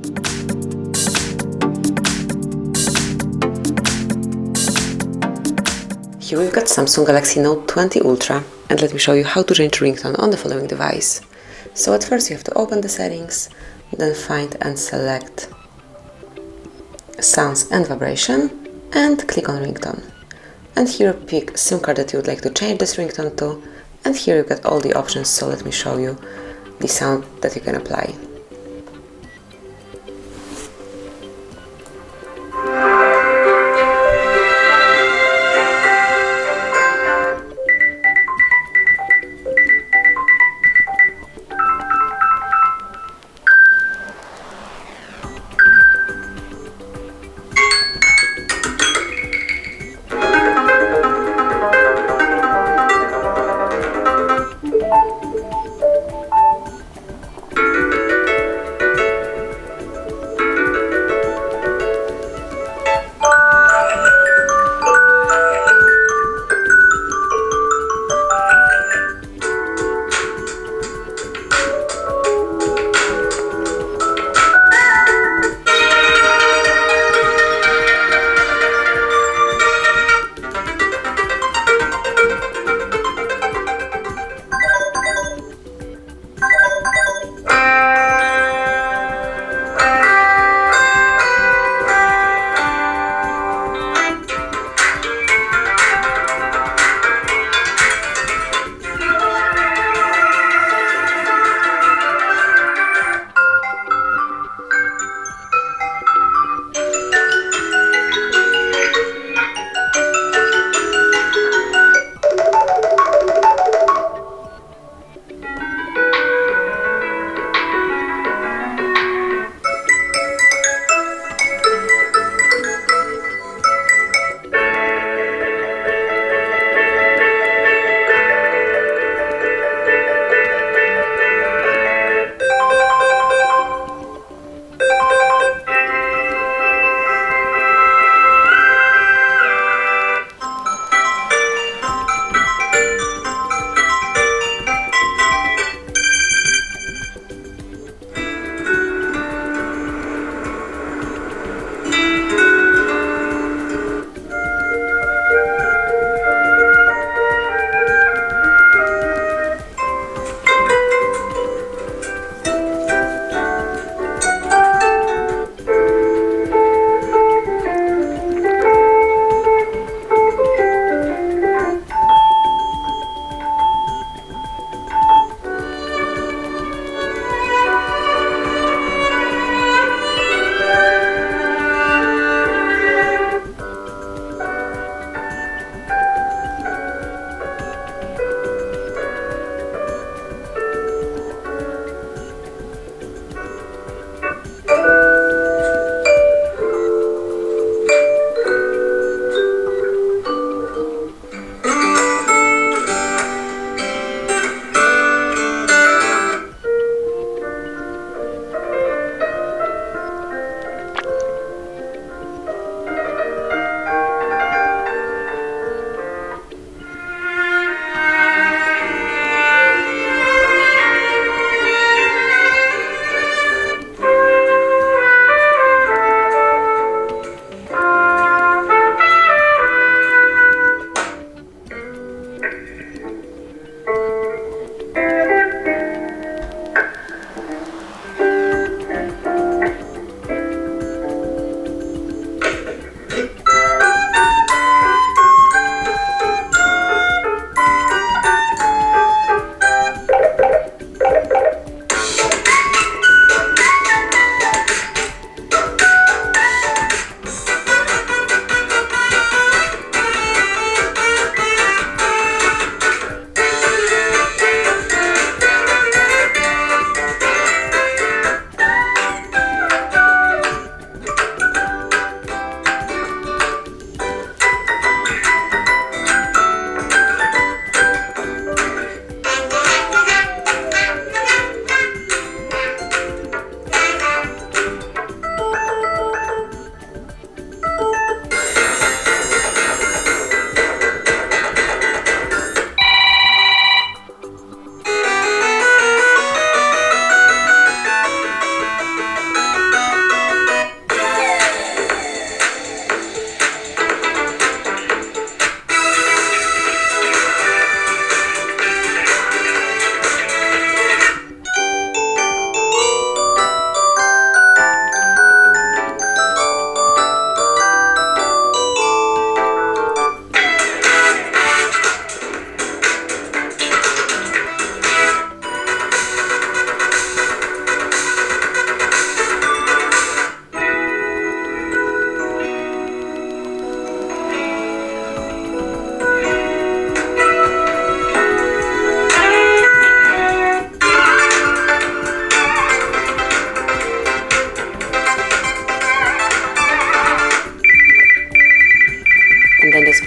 Here we've got Samsung Galaxy Note 20 Ultra, and let me show you how to change ringtone on the following device. So at first you have to open the settings, then find and select Sounds and Vibration, and click on Ringtone. And here pick SIM card that you would like to change this ringtone to, and here you've got all the options, so let me show you the sound that you can apply.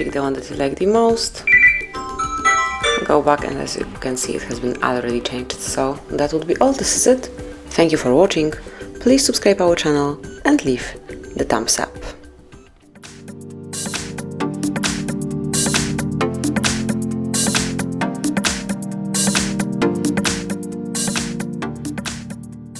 pick the one that you like the most, go back, and as you can see it has been already changed. So that would be all. This is it. Thank you for watching. Please subscribe our channel and leave the thumbs up.